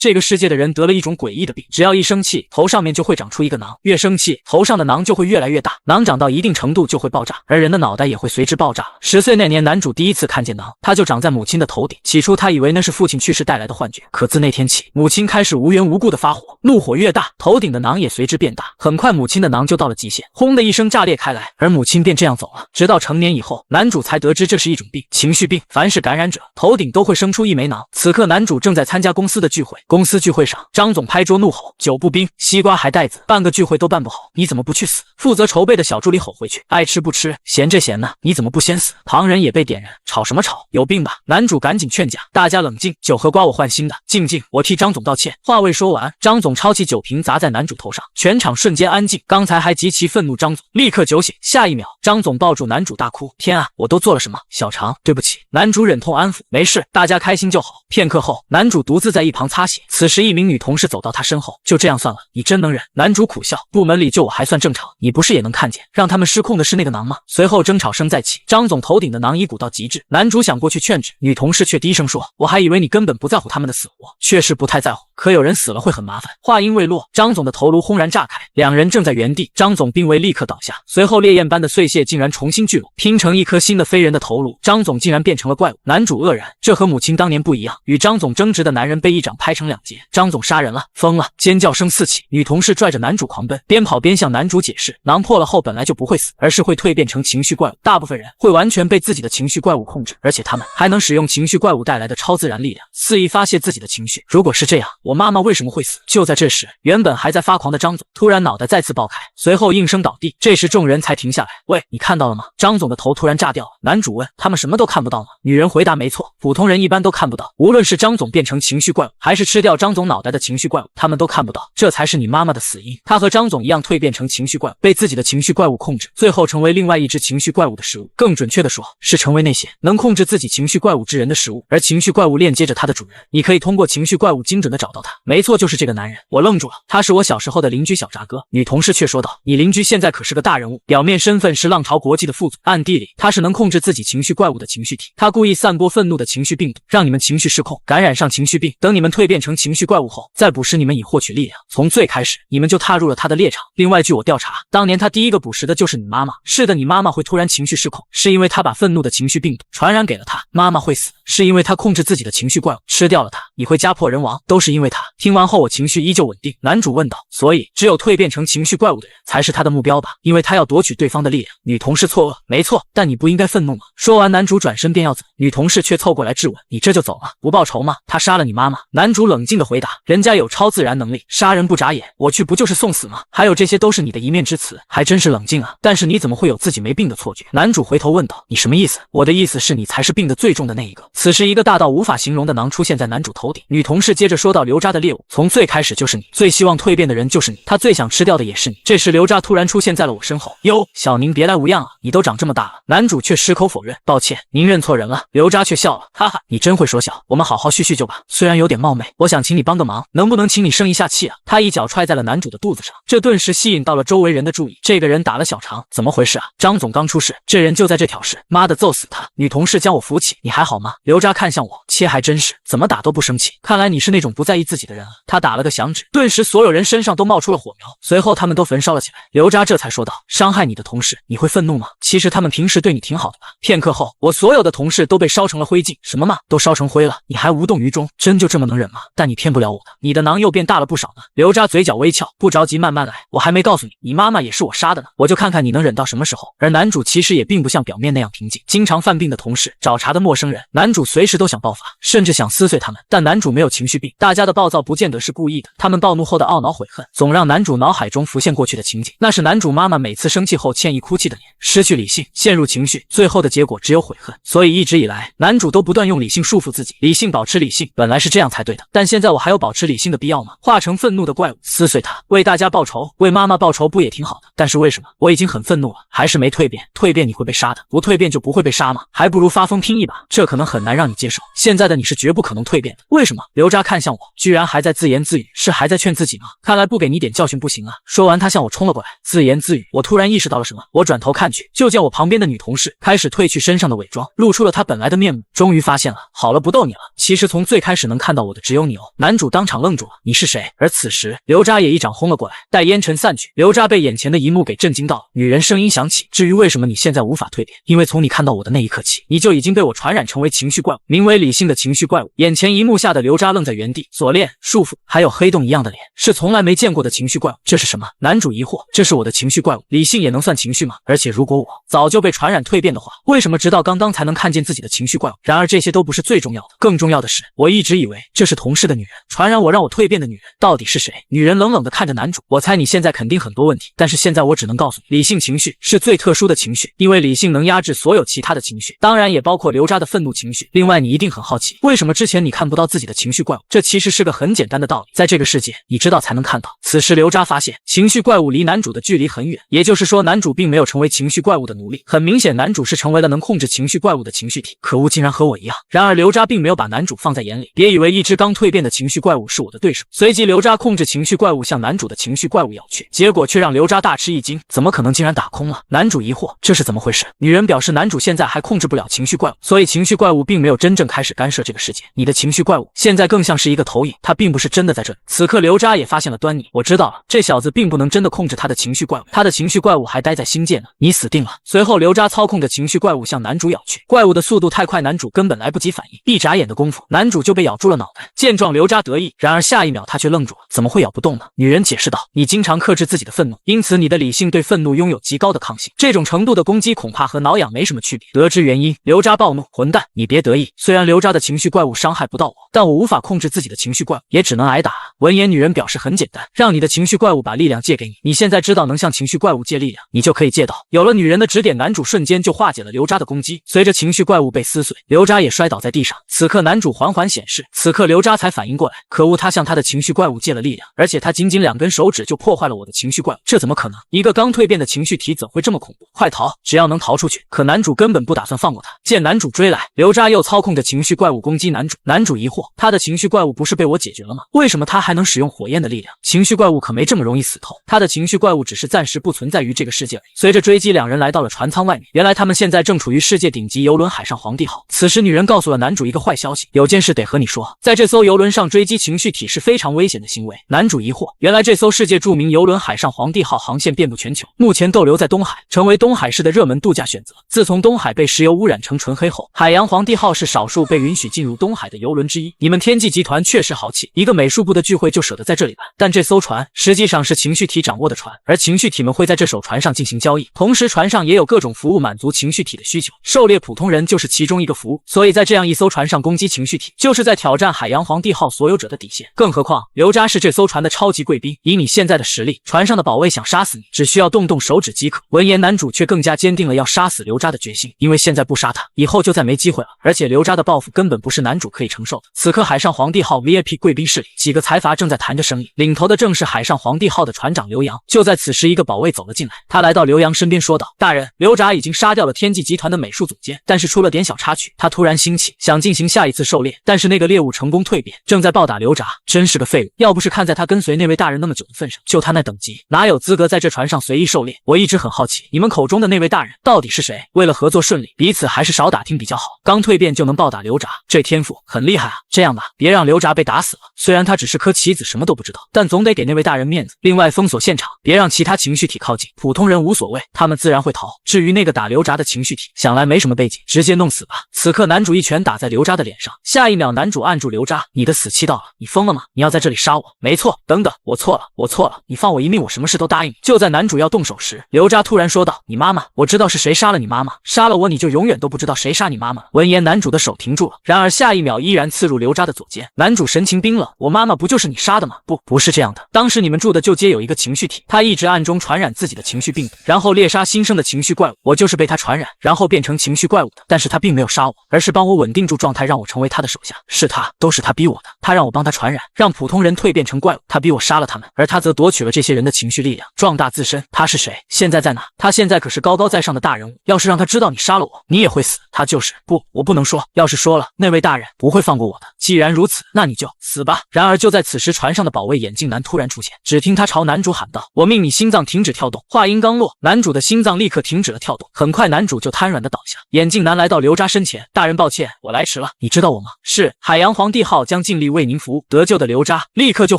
这个世界的人得了一种诡异的病，只要一生气，头上面就会长出一个囊，越生气，头上的囊就会越来越大，囊长到一定程度就会爆炸，而人的脑袋也会随之爆炸。10岁那年，男主第一次看见囊，他就长在母亲的头顶。起初他以为那是父亲去世带来的幻觉，可自那天起，母亲开始无缘无故的发火，怒火越大，头顶的囊也随之变大。很快，母亲的囊就到了极限，轰的一声炸裂开来，而母亲便这样走了。直到成年以后，男主才得知这是一种病，情绪病。凡是感染者，头顶都会生出一枚囊。此刻，男主正在参加公司的聚会，公司聚会上，张总拍桌怒吼：“酒不冰，西瓜还带籽，办个聚会都办不好，你怎么不去死？”负责筹备的小助理吼回去：“爱吃不吃，闲着闲呢，你怎么不先死？”旁人也被点燃：“吵什么吵？有病吧？”男主赶紧劝架：“大家冷静，酒和瓜我换新的，静静，我替张总道歉。”话未说完，张总抄起酒瓶砸在男主头上，全场瞬间安静。刚才还极其愤怒张总立刻酒醒，下一秒，张总抱住男主大哭：“天啊，我都做了什么？小常，对不起。”男主忍痛安抚：“没事，大家开心就好。”片刻后，男主独自在一旁擦血。此时，一名女同事走到他身后：“就这样算了，你真能忍。”男主苦笑：“部门里就我还算正常，你不是也能看见？让他们失控的是那个囊吗？”随后争吵声再起，张总头顶的囊已鼓到极致。男主想过去劝止，女同事却低声说：“我还以为你根本不在乎他们的死活，确实不太在乎。可有人死了会很麻烦。”话音未落，张总的头颅轰然炸开，两人正在原地，张总病危立刻倒下，随后烈焰般的碎屑竟然重新聚拢，拼成一颗新的非人的头颅。张总竟然变成了怪物，男主愕然，这和母亲当年不一样。与张总争执的男人被一掌拍成2截，张总杀人了，疯了！尖叫声四起，女同事拽着男主狂奔，边跑边向男主解释，囊破了后本来就不会死，而是会蜕变成情绪怪物。大部分人会完全被自己的情绪怪物控制，而且他们还能使用情绪怪物带来的超自然力量，肆意发泄自己的情绪。如果是这样，我妈妈为什么会死？就在这时，原本还在发狂的张总突然脑袋再次爆开，随后应声倒地。这时众人才停下来。喂，你看到了吗？张总的头突然炸掉了。男主问：“他们什么都看不到吗？”女人回答：“没错，普通人一般都看不到，无论是张总变成情绪怪物，还是吃掉张总脑袋的情绪怪物，他们都看不到。这才是你妈妈的死因。她和张总一样蜕变成情绪怪物，被自己的情绪怪物控制，最后成为另外一只情绪怪物的食物。更准确的说，是成为那些能控制自己情绪怪物之人的食物。而情绪怪物链接着他的主人，你可以通过情绪怪物精准的找到他。没错，就是这个男人。”我愣住了，他是我小时候的邻居小扎哥。女同事却说道：“你邻居现在可是个大人物，表面身份是浪潮国际的副总，暗地里他是能控制自己情绪怪物的情绪体。他故意散播愤怒的情绪病毒，让你们情绪失控，感染上情绪病。等你们蜕变成情绪怪物后，再捕食你们以获取力量。从最开始，你们就踏入了他的猎场。另外，据我调查，当年他第一个捕食的就是你妈妈。是的，你妈妈会突然情绪失控，是因为他把愤怒的情绪病毒传染给了他。妈妈会死，是因为他控制自己的情绪怪物，吃掉了他。你会家破人亡，都是因为他。”听完后，我情绪依旧稳定。男主问道：“所以只有蜕变成情绪怪物的人才是他的目标吧？因为他要夺取对方的力量。”女同事错愕：“没错，但你不应该愤怒吗？”说完，男主转身便要走，女同事却凑过来质问：“你这就走了，不报仇吗？他杀了你妈妈。”男主冷静地回答：“人家有超自然能力，杀人不眨眼，我去不就是送死吗？还有这些都是你的一面之词，还真是冷静啊。但是你怎么会有自己没病的错觉？”男主回头问道：“你什么意思？”“我的意思是你才是病得最重的那一个。”此时，一个大到无法形容的囊出现在男主头顶。女同事接着说道：“刘渣的猎物从最开始就是你，最希望蜕变的人就是你，他最想吃掉的也是你。”这时刘渣突然出现在了我身后。“哟，小宁别来无恙啊，你都长这么大了。”男主却矢口否认：“抱歉，您认错人了。”刘渣却笑了：“哈哈，你真会说笑，我们好好叙叙旧吧。虽然有点冒昧，我想请你帮个忙，能不能请你生一下气啊？”他一脚踹在了男主的肚子上，这顿时吸引到了周围人的注意。这个人打了小常，怎么回事啊？张总刚出事，这人就在这挑事，妈的，揍死他！女同事将我扶起：“你还好吗？”刘渣看向我，切还真是，怎么打都不生气，看来你是那种不在意自己的人啊。他打了个响指，顿时所有人身上都冒出了火苗，随后他们都焚烧了起来。刘渣这才说道：“伤害你的同事，你会愤怒吗？其实他们平时对你挺好的吧？”片刻后，我所有的同事都被烧成了灰烬。什么嘛，都烧成灰了，你还无动于衷，真就这么能忍吗？但你骗不了我的，你的囊又变大了不少呢。刘渣嘴角微翘：“不着急，慢慢来，我还没告诉你，你妈妈也是我杀的呢，我就看看你能忍到什么时候。”而男主其实也并不像表面那样平静，经常犯病的同事，找茬的陌生人，男主随时都想爆发，甚至想撕碎他们。但男主没有情绪病，大家的暴躁不见得是故意的，他们暴怒后的懊恼悔恨，总让男主脑海中浮现过去的情景，那是男主妈妈每次生气后歉意哭泣的脸。失去理性，陷入情绪，最后的结果只有悔恨。所以一直以来，男主都不断用理性束缚自己，理性保持理性，本来是这样才对的。但现在我还有保持理性的必要吗？化成愤怒的怪物，撕碎它，为大家报仇，为妈妈报仇不也挺好的？但是为什么我已经很愤怒了，还是没蜕变？蜕变你会被杀的，不蜕变就不会被杀吗？还不如发疯拼一把，这可能很难让你接受。现在的你是绝不可能蜕变的，为什么？刘渣看向我，居然还在自言自语，是还在劝自己吗？看来不给你点教训不行啊！说完，他向我冲了过来，自言自语。我突然意识到了什么，我转头看去，就见我旁边的女同事开始褪去身上的伪装，露出了她本来的面目。终于发现了，好了，不逗你了。其实从最开始能看到我的只有你哦。男主当场愣住了，你是谁？而此时，刘渣也一掌轰了过来，待烟尘散去，刘渣被眼前的一幕给震惊到了。女人声音响起，至于为什么你现在无法蜕变，因为从你看到我的那一刻起，你就已经被我传染成为情绪怪物，名为理性的情绪怪物。眼前一幕吓得刘渣愣在原地，锁链、束缚，还有黑洞一样的脸，是从来没见过的情绪怪物。这是什么？男主疑惑，这是我的情绪怪物，理性也能算情绪吗？而且如果我早就被传染蜕变的话，为什么直到刚刚才能看见自己的情绪怪物？然而这些都不是最重要的，更重要的是，我一直以为这是同事的女人，传染我让我蜕变的女人到底是谁？女人冷冷地看着男主，我猜你现在肯定很多问题，但是现在我只能告诉你，理性情绪是最特殊的情绪，因为理性能压制所有其他的情绪，当然也包括刘渣的愤怒情绪。另外，你一定很好奇，为什么之前你看不到自己的情绪怪物？这其实是个很简单的道理，在这个世界，你知道才能看到。此时刘渣发现，情绪怪物离男主的距离很远，也就是说，男主并没有成为情绪怪物的奴隶。很明显，男主是成为了能控制情绪怪物的情绪体。可恶，竟然和我一样！然而刘渣并没有把男主放在眼里，别以为一只刚蜕变的情绪怪物是我的对手。随即，刘渣控制情绪怪物向男主的情绪怪物咬去，结果却让刘渣大吃一惊，怎么可能竟然打空了？男主疑惑，这是怎么回事？女人表示，男主现在还控制不了情绪怪物，所以情绪怪物并没有真正开始干涉这个世界。你的情绪怪物现在更像是一个投影，它并不是真的在这里。此刻刘渣也发现了端倪，我知道了，这小子并不能真的控制他的情绪怪物，他的情绪怪物还待在星界呢，你死定了。随后刘渣操控着情绪怪物向男主咬去，怪物的速度太快，男主根本来不及反应，一眨眼的功夫，男主就被咬住了脑袋。见状，刘渣得意，然而下一秒他却愣住了，怎么会咬不动呢？女人解释道，你经常克制自己的愤怒，因此你的理性对愤怒拥有极高的抗性，这种程度的攻击恐怕和挠痒没什么区别。得知原因，刘渣暴怒，混蛋，你别得意，虽然刘渣的情绪怪物伤害不到我，但我无法控制自己的情绪怪物，也只能挨打。闻言，女人表示很简单，让你的情绪怪物把力量借给你，你现在知道能向情绪怪物借力量，你就可以借到。有了女人的指点，男主瞬间就化解了刘渣的攻击，随着情绪怪物被撕碎，刘渣也摔倒在地上。此刻男主缓缓显示，此刻刘渣才反应过来，可恶，他向他的情绪怪物借了力量，而且他仅仅2根手指就破坏了我的情绪怪物，这怎么可能？一个刚蜕变的情绪体怎会这么恐怖？快逃，只要能逃出去。可男主根本不打算放过他，见男主追来，刘渣又操控着情绪怪物攻击男主。男主疑惑，他的情绪怪物不是被我解决了吗？为什么他还能使用火焰的力量？情绪怪物可没这么容易死透，他的情绪怪物只是暂时不存在于这个世界而已。随着追击，两人来到了船舱外面，原来他们现在正处于世界顶级游轮海上皇帝号。此时女人告诉了男主一个坏消息，有件事得和你说，在这艘游轮上追击情绪体是非常危险的行为。男主疑惑，原来这艘世界著名游轮海上皇帝号航线遍布全球，目前逗留在东海，成为东海市的热门度假选择。自从东海被石油污染成纯黑后，海洋皇帝号是少数被允许进入东海的游轮之一。你们天际集团确实豪气，一个美术部的聚会就舍得在这里办，但这艘船实际上是情绪体掌握的船，而情绪体们会在这艘船上进行交易，同时船上也有各种服务满足情绪体的需求，狩猎普通人就是其中一个服务，所以在这样一艘船上攻击情绪体，就是在挑战海洋皇帝号所有者的底线。更何况刘渣是这艘船的超级贵宾，以你现在的实力，船上的保卫想杀死你，只需要动动手指即可。闻言，男主却更加坚定了要杀死刘渣的决心，因为现在不杀他，以后就再没机会了。而且刘渣的报复根本不是男主可以承受的。此刻海上皇帝号 VIP 贵宾室里，几个财阀正在谈着生意，领头的正是海上皇帝号的船长刘洋。就在此时，一个保卫走了进来，他来到刘洋身边说道，大人，刘渣已经杀掉了天际集团的美术总监，但是出了点小插曲，他突然兴起，想进行下一次狩猎，但是那个猎物成功蜕变，正在暴打刘渣，真是个废物，要不是看在他跟随那位大人那么久的份上，就他那等级，哪有资格在这船上随意狩猎？我一直很好奇，你们口中的那位大人到底是谁？为了合作顺利，彼此还是少打听比较好。刚蜕变就能暴打刘渣，这天赋很厉害啊！这样吧，别让刘渣被打死了，虽然他只是颗棋子，什么都不知道，但总得给那位大人面子。另外，封锁现场，别让其他情绪体靠近，普通人无所谓，他们自然会逃。至于那个打刘渣的情绪体，想来没什么背景，直接弄死吧。此刻男主一拳打在刘渣的脸上，下一秒男主按住刘渣，你的死期到了，你疯了吗？你要在这里杀我？没错，等等，我错了，你放我一命，我什么事都答应你。就在男主要动手时，刘渣突然说道，你妈妈，我知道是谁杀了你妈妈，杀了我你就永远都不知道谁杀你妈妈了。闻言，男主的手停住了，然而下一秒依然刺入刘渣的左肩。男主神情冰冷，我妈妈不就是就是你杀的吗？不是这样的，当时你们住的旧街有一个情绪体，他一直暗中传染自己的情绪病毒，然后猎杀新生的情绪怪物。我就是被他传染，然后变成情绪怪物的。但是他并没有杀我，而是帮我稳定住状态，让我成为他的手下。是他，都是他逼我的。他让我帮他传染，让普通人蜕变成怪物。他逼我杀了他们，而他则夺取了这些人的情绪力量，壮大自身。他是谁？现在在哪？他现在可是高高在上的大人物，要是让他知道你杀了我，你也会死。他就是我不能说，要是说了，那位大人不会放过我的。既然如此，那你就死吧。然而就在此时，船上的保卫眼镜男突然出现，只听他朝男主喊道：“我命你心脏停止跳动。”话音刚落，男主的心脏立刻停止了跳动，很快男主就瘫软的倒下。眼镜男来到刘渣身前：“大人，抱歉，我来迟了，你知道我吗？”“是，海洋皇帝号将尽力为您服务。”得救的刘渣立刻就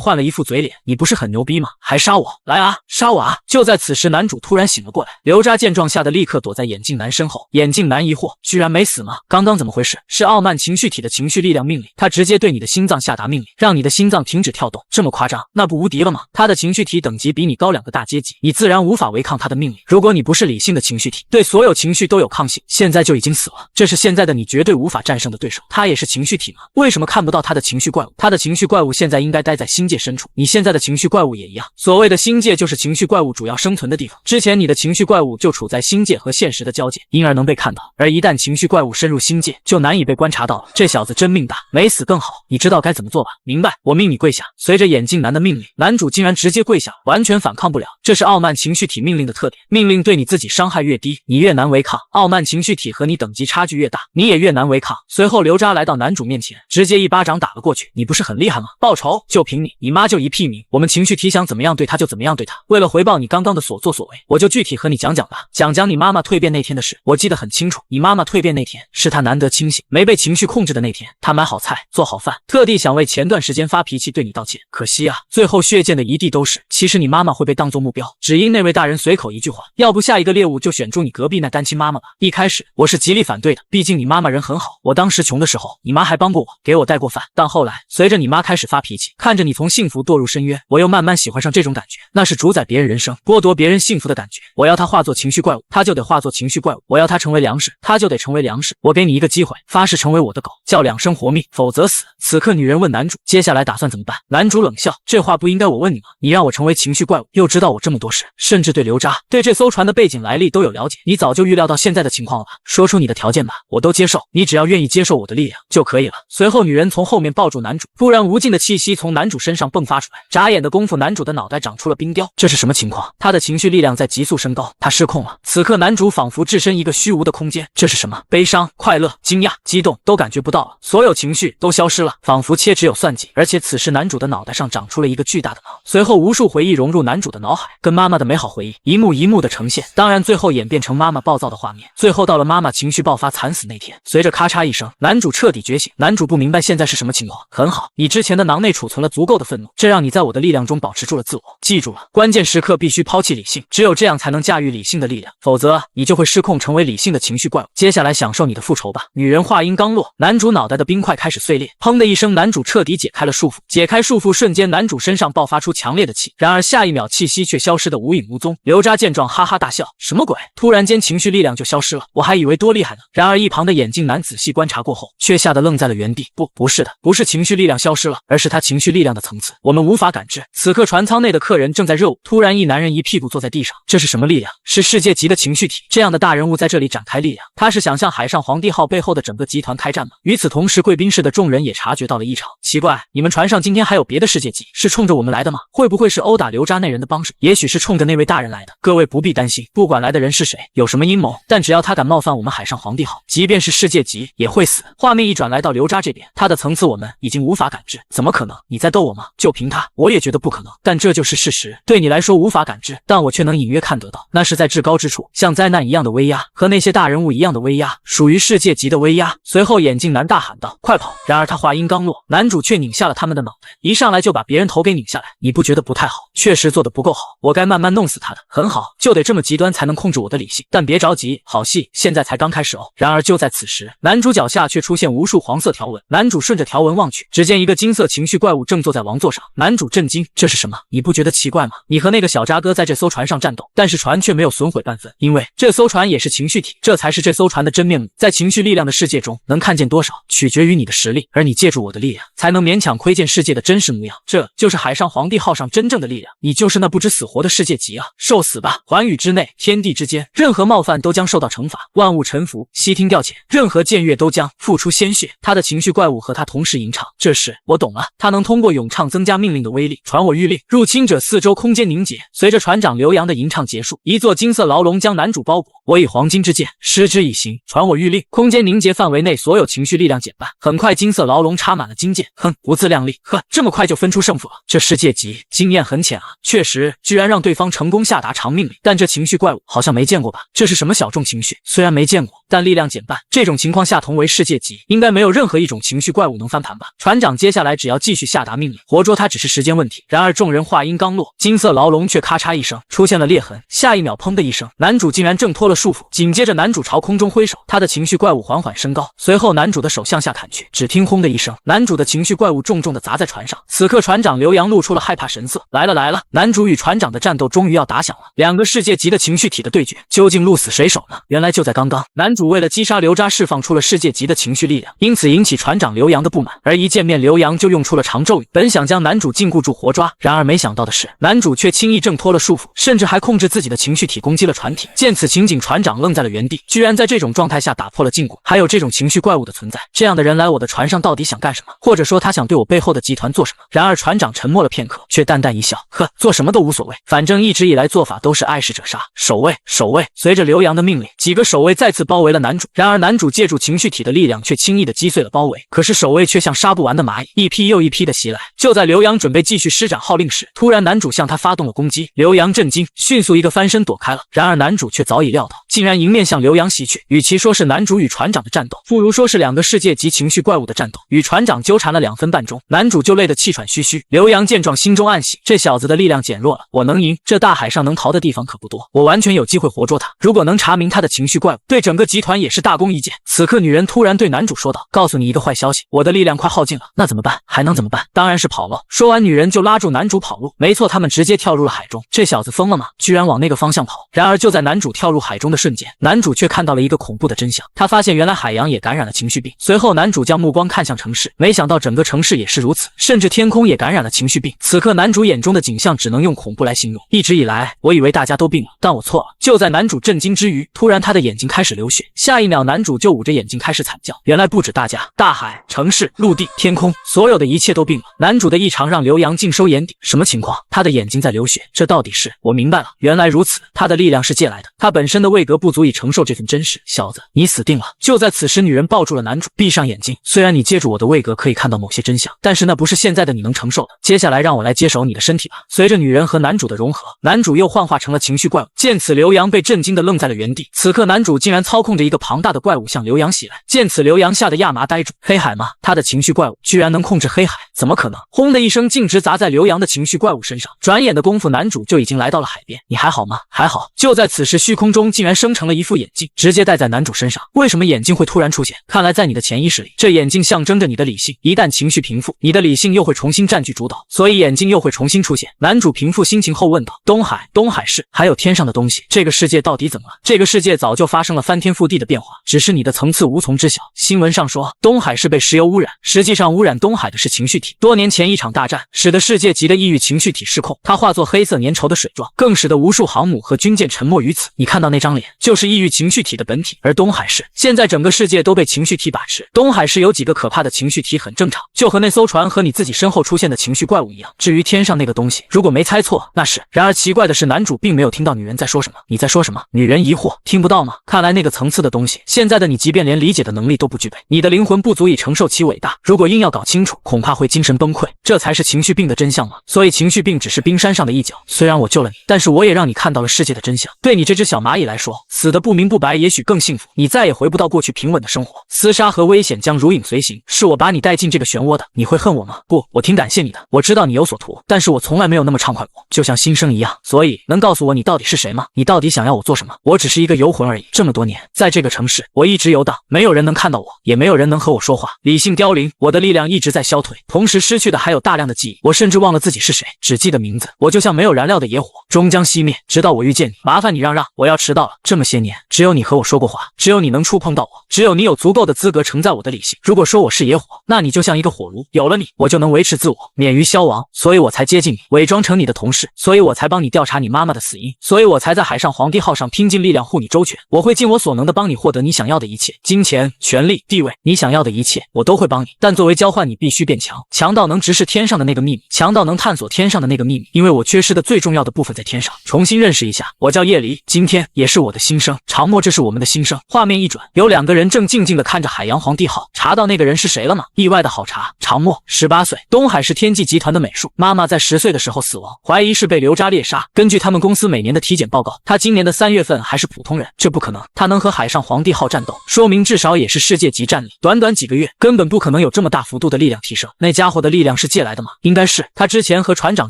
换了一副嘴脸：“你不是很牛逼吗？还杀我？来啊，杀我啊！”就在此时，男主突然醒了过来。刘渣见状，吓得立刻躲在眼镜男身后。眼镜男疑惑：“居然没死吗？刚刚怎么回事？”“是傲慢情绪体的情绪力量命令，他直接对你的心脏下达命令，让你的心脏停止跳动。这么夸张，那不无敌了吗？他的情绪体等级比你高2个大阶级，你自然无法违抗他的命令。如果你不是理性的情绪体，对所有情绪都有抗性，现在就已经死了。这是现在的你绝对无法战胜的对手。他也是情绪体吗？为什么看不到他的情绪怪物？他的情绪怪物现在应该待在星界深处，你现在的情绪怪物也一样。所谓的星界就是情绪怪物主要生存的地方。之前你的情绪怪物就处在星界和现实的交界，因而能被看到。而一旦情绪怪物深入星界，就难以被观察到了。这小子真命大，没死更好。你知道该怎么做吧？明白，我命你跪下。随着眼镜男的命令，男主竟然直接跪下，完全反抗不了。这是傲慢情绪体命令的特点，命令对你自己伤害越低，你越难违抗。傲慢情绪体和你等级差距越大，你也越难违抗。随后刘渣来到男主面前，直接一巴掌打了过去。你不是很厉害吗？报仇就凭你妈就一屁民，我们情绪体想怎么样对他就怎么样对他。为了回报你刚刚的所作所为，我就具体和你讲讲吧，讲讲你妈妈蜕变那天的事。我记得很清楚，你妈妈蜕变那天是她难得清醒，没被情绪控制的那天。她买好菜，做好饭，特地想为前段时间发脾气对你道歉。可惜啊，最后血溅的一地都是。其实你妈妈会被当作目标，只因那位大人随口一句话，要不下一个猎物就选中你隔壁那单亲妈妈吧。一开始我是极力反对的，毕竟你妈妈人很好，我当时穷的时候，你妈还帮过我，给我带过饭。但后来随着你妈开始发脾气，看着你从幸福堕入深渊，我又慢慢喜欢上这种感觉，那是主宰别人人生，剥夺别人幸福的感觉。我要她化作情绪怪物，她就得化作情绪怪物；我要她成为粮食，她就得成为粮食。我给你一个机会，发誓成为我的狗，叫2声活命，否则死。此刻女人问男主，接下来打算怎么办？男主冷笑，这话不应该我问你吗？你让我成为情绪怪物，又知道我这么多事，甚至对刘渣，对这艘船的背景来历都有了解，你早就预料到现在的情况了吧？说出你的条件吧，我都接受，你只要愿意接受我的力量就可以了。随后女人从后面抱住男主，突然无尽的气息从男主身上迸发出来，眨眼的功夫，男主的脑袋长出了冰雕。这是什么情况？他的情绪力量在急速升高，他失控了。此刻男主仿佛置身一个虚无的空间，这是什么？悲伤、快乐、惊讶、激动都感觉不到了，所有情绪都消失了，仿佛切只有算计。而且此时男主的脑袋上长出了一个巨大的脑，随后无数回忆融入男主的脑海，跟妈妈的美好回忆一幕一幕的呈现，当然最后演变成妈妈暴躁的画面。最后到了妈妈情绪爆发惨死那天，随着咔嚓一声，男主彻底觉醒。男主不明白现在是什么情况。很好，你之前的囊内储存了足够的愤怒，这让你在我的力量中保持住了自我。记住了，关键时刻必须抛弃理性，只有这样才能驾驭理性的力量，否则你就会失控，成为理性的情绪怪物。接下来享受你的复仇吧。女人话音刚落，男主脑袋的冰块开始碎裂，砰的一声，男主彻底解开了束缚。解开束缚瞬间，男主身上爆发出强烈的气，然而下一秒气息却消失得无影无踪。刘渣见状哈哈大笑，什么鬼？突然间情绪力量就消失了，我还以为多厉害呢。然而一旁的眼镜男仔细观察过后，却吓得愣在了原地。不是的，不是情绪力量消失了，而是他情绪力量的层次我们无法感知。此刻船舱内的客人正在热舞，突然一男人一屁股坐在地上，这是什么力量？是世界级的情绪体，这样的大人物在这里展开力量，他是想向海上皇帝号背后的整个集团开战吗？与此同时，贵宾室的众人也察觉到了异常，奇怪，你们船上今天还有别的世界级，是冲着我们来的吗？会不会是殴打刘渣那人的帮手？也许是冲着那位大人来的。各位不必担心，不管来的人是谁，有什么阴谋，但只要他敢冒犯我们海上皇帝号，即便是世界级也会死。画面一转来到刘渣这边，他的层次我们已经无法感知。怎么可能？你在逗我吗？就凭他，我也觉得不可能，但这就是事实。对你来说无法感知，但我却能隐约看得到，那是在至高之处，像灾难一样的威压，和那些大人物一样的威压，属于世界级的威压。随后眼镜男大喊道：快跑！然而他话音刚落，男主却拧下了他们的脑袋，一上来就把别人头给拧下来。你不觉得不太好？确实做得不够好，我该慢慢弄死他的。很好，就得这么极端才能控制我的理性，但别着急，好戏现在才刚开始哦。然而就在此时，男主脚下却出现无数黄色条纹，男主顺着条纹望去，只见一个金色情绪怪物正坐在王座上。男主震惊，这是什么？你不觉得奇怪吗？你和那个小渣哥在这艘船上战斗，但是船却没有损毁半分，因为这艘船也是情绪体，这才是这艘船的真面目。在情绪力量的世界中，能看见多少取决于你的实力，而你借助我的力量，才能勉强窥见世界界的真实模样。这就是海上皇帝号上真正的力量，你就是那不知死活的世界级啊！受死吧！寰宇之内，天地之间，任何冒犯都将受到惩罚，万物臣服，悉听调遣，任何僭越都将付出鲜血。他的情绪怪物和他同时吟唱，这时我懂了，他能通过咏唱增加命令的威力。传我谕令，入侵者四周空间凝结。随着船长刘洋的吟唱结束，一座金色牢笼将男主包裹。我以黄金之剑施之以刑。传我谕令，空间凝结范围内所有情绪力量减半。很快，金色牢笼插满了金剑。哼，不自量力！呵，这么快就分出胜负了？这世界级经验很浅啊！确实，居然让对方成功下达长命令，但这情绪怪物好像没见过吧？这是什么小众情绪？虽然没见过，但力量减半，这种情况下同为世界级，应该没有任何一种情绪怪物能翻盘吧？船长接下来只要继续下达命令，活捉他只是时间问题。然而众人话音刚落，金色牢笼却咔嚓一声出现了裂痕，下一秒砰的一声，男主竟然挣脱了束缚。紧接着男主朝空中挥手，他的情绪怪物缓缓升高，随后男主的手向下砍去，只听轰的一声，男主的情绪怪物重重的砸在船上。此刻船长刘洋露出了害怕神色。来了来了，男主与船长的战斗终于要打响了，两个世界级的情绪体的对决，究竟鹿死谁手呢？原来就在刚刚，男主为了击杀刘渣释放出了世界级的情绪力量，因此引起船长刘洋的不满，而一见面刘洋就用出了长咒语，本想将男主禁锢住活抓，然而没想到的是，男主却轻易挣脱了束缚，甚至还控制自己的情绪体攻击了船体。见此情景，船长愣在了原地，居然在这种状态下打破了禁锢，还有这种情绪怪物的存在，这样的人来我的船上到底想干什么？或者说他想对我背后的集团做什么？然而船长沉默了片刻，却淡淡一笑，呵，做什么都无所谓，反正一直以来做法都是碍事者杀，守卫守卫。随着刘洋的命令，几个守卫再次包围了男主，然而男主借助情绪体的力量却轻易的击碎了包围，可是守卫却像杀不完的蚂蚁，一批又一批的袭来。就在刘洋准备继续施展号令时，突然男主向他发动了攻击，刘洋震惊，迅速一个翻身躲开了，然而男主却早已料到，竟然迎面向刘洋袭去。与其说是男主与船长的战斗，不如说是两个世界级情绪怪物的战斗。与船长纠缠了2分半钟，男主就累得气喘吁吁。刘洋见状心中暗喜，这小子的力量减弱了，我能赢，这大海上能逃的地方可不多，我完全有机会活捉他。如果能查明他的情绪怪物，对整个集团也是大功一件。此刻女人突然对男主说道，告诉你一个坏消息，我的力量快耗尽了。那怎么办？还能怎么办？当然是跑了。说完女人就拉住男主跑路。没错，他们直接跳入了海中。这小子疯了吗？居然往那个方向跑。然而就在男主跳入海中的瞬间，男主却看到了一个恐怖的真相，他发现原来海洋也感染了情绪病。随后男主将目光看向城市，没想到整个城市也是如此，甚至天空也感染了情绪病。此刻男主眼中的景象只能用恐怖来形容。一直以来我以为大家都病了，但我错了。就在男主震惊之余，突然他的眼睛开始流血，下一秒男主就捂着眼睛开始惨叫。原来不止大家，大海、城市、陆地、天空，所有的一切都病了。男主的异常让刘洋尽收眼底。什么情况？他的眼睛在流血，这到底是……我明白了，原来如此，他的力量是借来的，他本身的位格不足以承受这份真实。小子，你死定了！就在此时，女人抱住了男主，闭上眼睛。虽然你借助我的位格可以看到某些真相，但是那不是现在的你能承受的。接下来让我来接手你的身体吧。随着女人和男主的融合，男主又幻化成了情绪怪物。见此，刘洋被震惊的愣在了原地。此刻男主竟然操控着一个庞大的怪物向刘洋袭来。见此，刘洋吓得亚麻呆住。黑海吗？他的情绪怪物居然能控制黑海？怎么可能？轰的一声，径直砸在刘洋的情绪怪物身上。转眼的功夫，男主就已经来到了海边。你还好吗？还好。就在此时，虚空中竟然生成了一副眼镜，直接戴在男主身上。为什么眼镜会突然出现？看来在你的潜意识里，这眼镜象征着你的理性。一旦情绪平复，你的理性又会重新占据主导，所以眼镜又会重新出现。男主平复心情后问道：东海市，还有天上的东西，这个世界到底怎么了？这个世界早就发生了翻天覆地的变化，只是你的层次无从知晓。新闻上说东海市被石油污染，实际上污染东海的是情绪体。多年前一场大战使得世界级的异域情绪体失控，它化作黑色粘稠的水状，更使得无数航母和军舰沉没于此。你看到那张脸，就是异域情绪体的本体。而东海市现在整个世界都被情绪体把持，东海市有几个可怕的情绪体很正常，就和那艘船和你自己身后出现的情绪怪物一样。至于天上那个东西，如果没猜错，那是……然而奇怪的是，男主并没有听到女人在说什么。你在说什么？女人疑惑。听不到吗？看来那个层次的东西，现在的你即便连理解的能力都不具备，你的灵魂不足以承受其伟大。如果硬要搞清楚，恐怕会精神崩溃。这才是情绪病的真相吗？所以情绪病只是冰山上的一角。虽然我救了你，但是我也让你看到了世界的真相。对你这只小蚂蚁来说，死的不明不白也许更幸福，你再也回不到过去平稳的生活。厮杀和危险将如影随形，是我把你带进这个漩涡的。你会恨我吗？不，我挺感谢你的。我知道你有所图，但是我从来没有那么畅快过，就像新生一样。所以能告诉我你到底是谁吗？你到底想要我做什么？我只是一个游魂而已。这么多年，在这个城市，我一直游荡，没有人能看到我，也没有人能和我说话。理性凋零，我的力量一直在消退，同时失去的还有大量的记忆。我甚至忘了自己是谁，只记得名字。我就像没有燃料的野火，终将熄灭，直到我遇见你。麻烦你让，我要迟到了。这么些年，只有你和我说过话，只有你能触碰到我，只有你有足够的资格承载我的理性。如果说我是野火，那你就像一个火炉，有了你，我就能维持自我，免于消亡，所以我才接近你，伪装成你的同事，所以我才帮你调查你妈妈的死因，所以我才在海上皇帝号上拼尽力量护你周全。我会尽我所能的帮你获得你想要的一切，金钱、权力、地位，你想要的一切，我都会帮你。但作为交换，你必须变强，强到能直视天上的那个秘密，强到能探索天上的那个秘密，因为我缺失的最重要的部分在天上。重新认识一下，我叫叶离，今天也是我的新生。长墨，这是我们的新生。画面一转，有2个人正静静地看着海洋皇帝号。查到那个人是谁了吗？意外的好查，长墨，18岁，东海市天际集团的美术，妈妈在10岁的时候死亡，怀疑是被刘渣猎杀。根据他们公司每年的体检报告，他今年的3月份还是普通人，这不可能。他能和海上皇帝号战斗，说明至少也是世界级战力。短短几个月，根本不可能有这么大幅度的力量提升。那家伙的力量是借来的吗？应该是。他之前和船长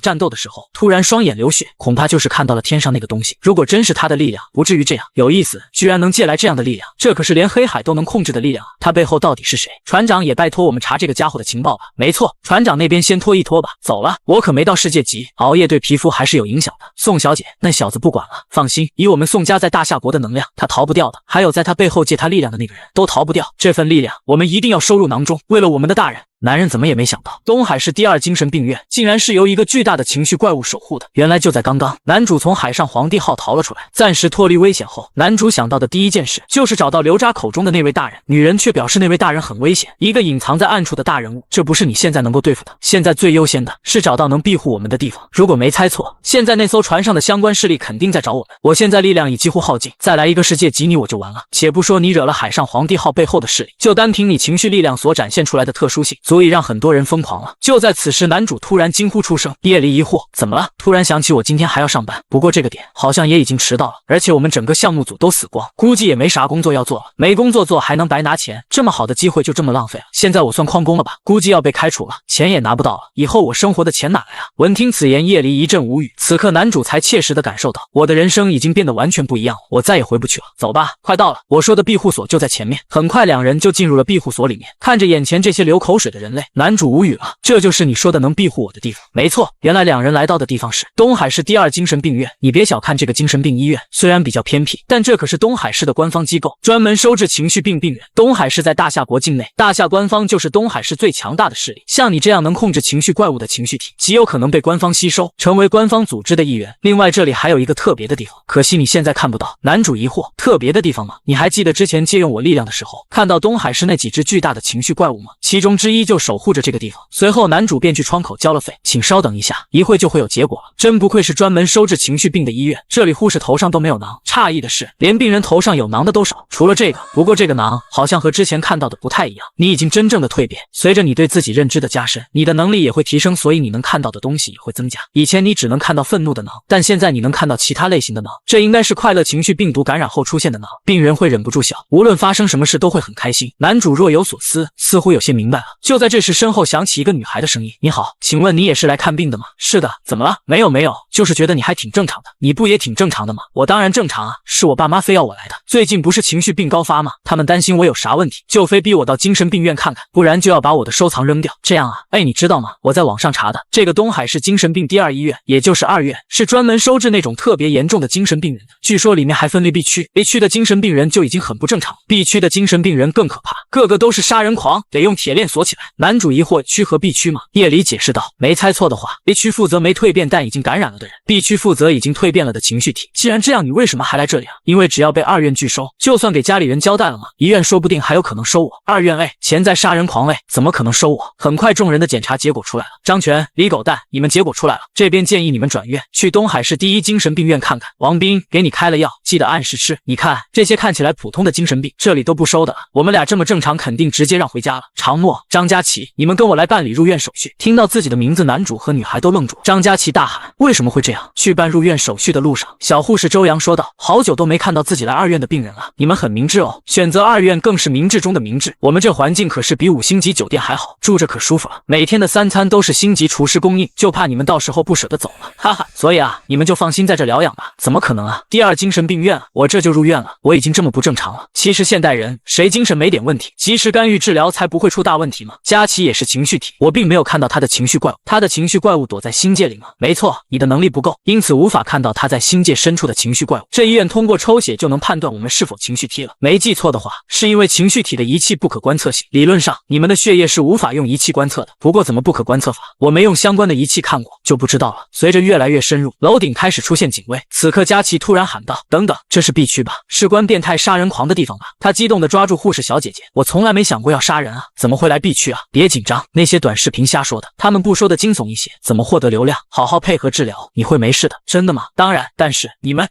战斗的时候，突然双眼流血，恐怕就是看到了天上那个东西。如果真是他的力量，不至于这样。有意思，居然能借来这样的力量，这可是连黑海都能控制的力量啊！他背后到底是谁？船长也拜托我们查这个家伙的情报吧。没错，船长那边先拖一拖吧。走了，我可没到世界级，熬夜对皮肤还是有影响的。宋小姐，那小子不管了，放心，以我们宋家在大夏国的能量，他逃不掉的。还有在他背后借他力量的那个人，都逃不掉。这份力量，我们一定要收入囊中，为了我们的大人。男人怎么也没想到，东海市第2精神病院竟然是由一个巨大的情绪怪物守护的。原来就在刚刚，男主从海上皇帝号逃了出来，暂时脱离危险后，男主想到的第一件事就是找到刘渣口中的那位大人。女人却表示那位大人很危险，一个隐藏在暗处的大人物，这不是你现在能够对付的。现在最优先的是找到能庇护我们的地方。如果没猜错，现在那艘船上的相关势力肯定在找我们。我现在力量已几乎耗尽，再来一个世界级你我就完了。且不说你惹了海上皇帝号背后的势力，就单凭你情绪力量所展现出来的特殊性，足以让很多人疯狂了。就在此时，男主突然惊呼出声。夜里疑惑，怎么了？突然想起我今天还要上班，不过这个点好像也已经迟到了，而且我们整个项目组都死光，估计也没啥工作要做了。没工作做还能白拿钱？这么好的机会就这么浪费了。现在我算旷工了吧？估计要被开除了，钱也拿不到了，以后我生活的钱哪来啊？闻听此言，夜离一阵无语。此刻男主才切实的感受到，我的人生已经变得完全不一样了，我再也回不去了。走吧，快到了，我说的庇护所就在前面。很快2人就进入了庇护所里面，看着眼前这些流口水的人类，男主无语了。这就是你说的能庇护我的地方？没错，原来2人来到的地方是东海市第2精神病院。你别小看这个精神病医院，虽然比较偏僻，但这可是东海市的官方机构，专门收治情绪病病人。东海市在大夏国境内，大夏官方就是东海市最强大的势力。像你这样能控制情绪怪物的情绪体，极有可能被官方吸收，成为官方组织的一员。另外，这里还有一个特别的地方，可惜你现在看不到。男主疑惑，特别的地方吗？你还记得之前借用我力量的时候，看到东海市那几只巨大的情绪怪物吗？其中之一就守护着这个地方。随后男主便去窗口交了费，请稍等一下，一会就会有结果了。真不愧是专门收治情绪病的医院，这里护士头上都没有囊。诧异的是，连病人头上有囊的都少，除了这个。不过这个囊好像和之前看到的不太一样。你已经真正的蜕变，随着你对自己认知的加深，你的能力也会提升，所以你能看到的东西也会增加。以前你只能看到愤怒的囊，但现在你能看到其他类型的囊，这应该是快乐情绪病毒感染后出现的囊。病人会忍不住笑，无论发生什么事都会很开心。男主若有所思，似乎有些明白了。就在这时，身后响起一个女孩的声音：你好，请问你也是来看病的吗？是的，怎么了？没有，就是觉得你还挺正常的。你不也挺正常的吗？我当然正常啊，是我爸妈非要我来的。最近不是情绪病高发吗？他们担心我有啥问题，就非逼我到精神病院看看，不然就要把我的收藏扔掉。这样啊，哎，你知道吗？我在网上查的，这个东海市精神病第2医院，也就是2院，是专门收治那种特别严重的精神病人的。据说里面还分类 B 区，A 区的精神病人就已经很不正常 ，B 区的精神病人更可怕，个个都是杀人狂，得用铁链锁起来。男主疑惑，区和 B 区吗？夜里解释道，没猜错的话 ，A 区负责没蜕变但已经感染了的人 ，B 区负责已经蜕变了的情绪体。既然这样，你为什么还来这里啊？因为只要被2院拒收，就算给家里人交代了嘛，1院说不定还有可能收我。2院 A 潜在杀人狂 A 怎么可能收我？很快众人的检查结果出来了，张全、李狗蛋，你们结果出来了，这边建议你们转院，去东海市第1精神病院看看。王斌给你开了药，记得按时吃。你看这些看起来普通的精神病，这里都不收的了。我们俩这么正常，肯定直接让回家了。常默、张佳琪，你们跟我来办理入院手续。听到自己的名字，男主和女孩都愣住。张佳琪大喊：为什么会这样？去办入院手续的路上，小护士周阳说道：好久都没看到自己来2院的病人了，你们很明智哦，选择2院更是明智中的明智。我们这环境可是比5星级酒店还好，住着可舒服了，每天的3餐都是星级厨师供应，就怕你们到时候不舍得走了，哈哈。所以啊，你们就放心在这疗养吧。怎么可能啊？第2精神病院啊，我这就入院了，我已经这么不正常了。其实现代人谁精神没点问题，及时干预治疗才不会出大问题嘛。佳琪也是情绪体，我并没有看到他的情绪怪物，他的情绪怪物躲在星界里吗？没错，你的能力不够，因此无法看到他在星界深处的情绪怪物。这医院通过抽血就能判断我们是否情绪体了，没记错的话，是因为情绪体的仪器不可观测性，理论上你们的血液是无法用仪器观测的。不过怎么不可观测法？我没用相关的仪器看过，就不知道了。随着越来越深入，楼顶开始出现警卫。此刻佳琪突然喊道：“等等，这是 B 区吧？事关变态杀人狂的地方吧？”他激动地抓住护士小姐姐：“我从来没想过要杀人啊，怎么会来 B 区啊？别紧张，那些短视频瞎说的，他们不说的惊悚一些，怎么获得流量？好好配合治疗，你会没事的。”真的吗？当然，但是你们